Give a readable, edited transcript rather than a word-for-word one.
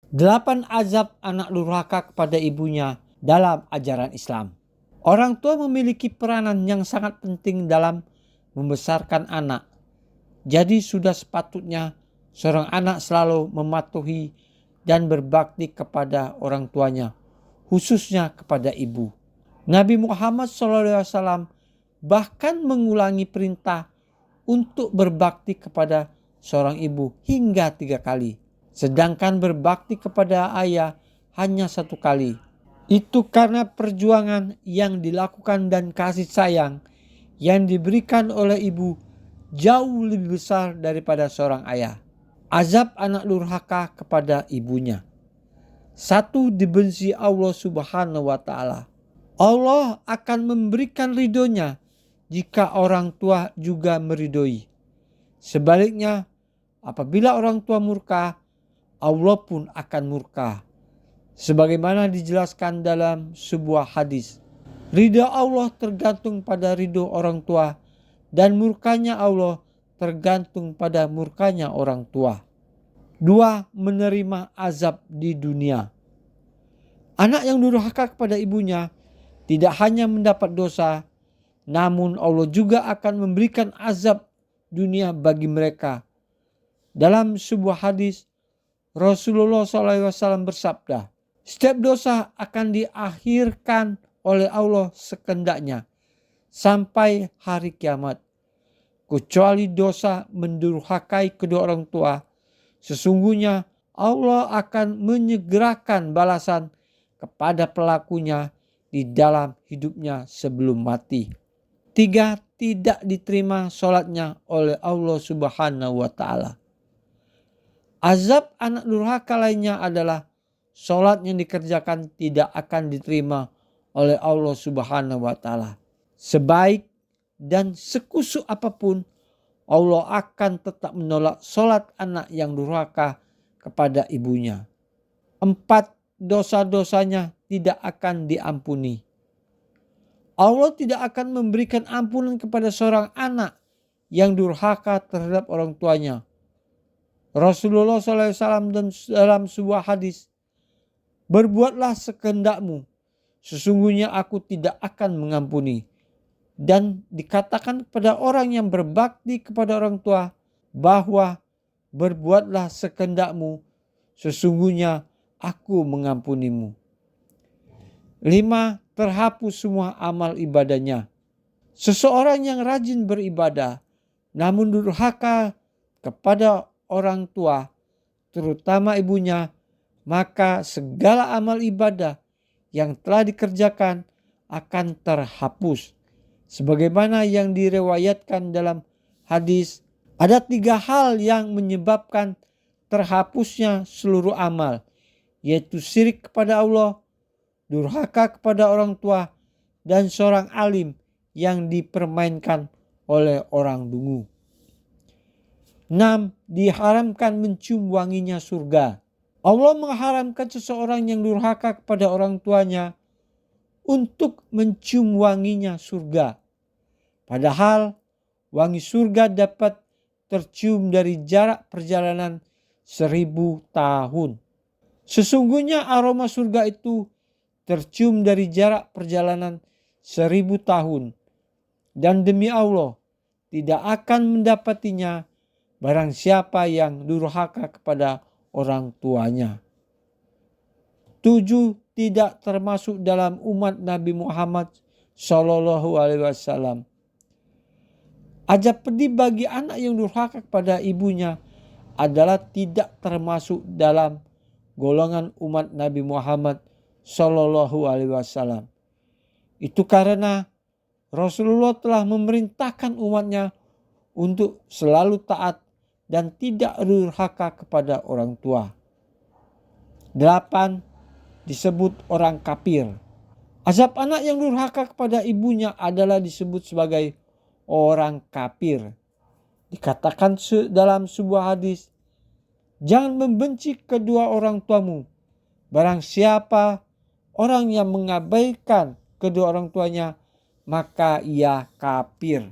8 azab anak durhaka kepada ibunya dalam ajaran Islam. Orang tua memiliki peranan yang sangat penting dalam membesarkan anak. Jadi sudah sepatutnya seorang anak selalu mematuhi dan berbakti kepada orang tuanya, khususnya kepada ibu. Nabi Muhammad SAW bahkan mengulangi perintah untuk berbakti kepada seorang ibu hingga 3 kali. Sedangkan berbakti kepada ayah hanya 1 kali. Itu karena perjuangan yang dilakukan dan kasih sayang yang diberikan oleh ibu jauh lebih besar daripada seorang ayah. Azab anak durhaka kepada ibunya. 1. Dibenci Allah Subhanahu wa ta'ala. Allah akan memberikan ridhonya jika orang tua juga meridhoi. Sebaliknya, apabila orang tua murka, Allah pun akan murka. Sebagaimana dijelaskan dalam sebuah hadis, ridha Allah tergantung pada ridho orang tua dan murkanya Allah tergantung pada murkanya orang tua. 2. Menerima azab di dunia. Anak yang durhaka kepada ibunya tidak hanya mendapat dosa, namun Allah juga akan memberikan azab dunia bagi mereka. Dalam sebuah hadis, Rasulullah SAW bersabda, setiap dosa akan diakhirkan oleh Allah sekendaknya sampai hari kiamat, kecuali dosa mendurhakai kedua orang tua. Sesungguhnya Allah akan menyegerakan balasan kepada pelakunya di dalam hidupnya sebelum mati. 3. Tidak diterima sholatnya oleh Allah Subhanahu wa ta'ala. Azab anak durhaka lainnya adalah sholat yang dikerjakan tidak akan diterima oleh Allah Subhanahu wa ta'ala. Sebaik dan sekusuk apapun, Allah akan tetap menolak sholat anak yang durhaka kepada ibunya. 4. Dosa-dosanya tidak akan diampuni. Allah tidak akan memberikan ampunan kepada seorang anak yang durhaka terhadap orang tuanya. Rasulullah SAW dalam sebuah hadis, berbuatlah sekehendakmu, sesungguhnya aku tidak akan mengampuni. Dan dikatakan kepada orang yang berbakti kepada orang tua bahwa berbuatlah sekehendakmu, sesungguhnya aku mengampunimu. 5. Terhapus semua amal ibadahnya. Seseorang yang rajin beribadah namun durhaka kepada orang tua, terutama ibunya, maka segala amal ibadah yang telah dikerjakan akan terhapus. Sebagaimana yang diriwayatkan dalam hadis, ada 3 hal yang menyebabkan terhapusnya seluruh amal, yaitu syirik kepada Allah, durhaka kepada orang tua, dan seorang alim yang dipermainkan oleh orang dungu. 6. Diharamkan mencium wanginya surga. Allah mengharamkan seseorang yang durhaka kepada orang tuanya untuk mencium wanginya surga. Padahal wangi surga dapat tercium dari jarak perjalanan 1000 tahun. Sesungguhnya aroma surga itu tercium dari jarak perjalanan 1000 tahun. Dan demi Allah, tidak akan mendapatinya barang siapa yang durhaka kepada orang tuanya. 7. Tidak termasuk dalam umat Nabi Muhammad SAW. Azab pedih bagi anak yang durhaka kepada ibunya adalah tidak termasuk dalam golongan umat Nabi Muhammad SAW. Itu karena Rasulullah telah memerintahkan umatnya untuk selalu taat dan tidak durhaka kepada orang tua. 8. Disebut orang kafir. Azab anak yang durhaka kepada ibunya adalah disebut sebagai orang kafir. Dikatakan dalam sebuah hadis, jangan membenci kedua orang tuamu. Barang siapa orang yang mengabaikan kedua orang tuanya, maka ia kafir.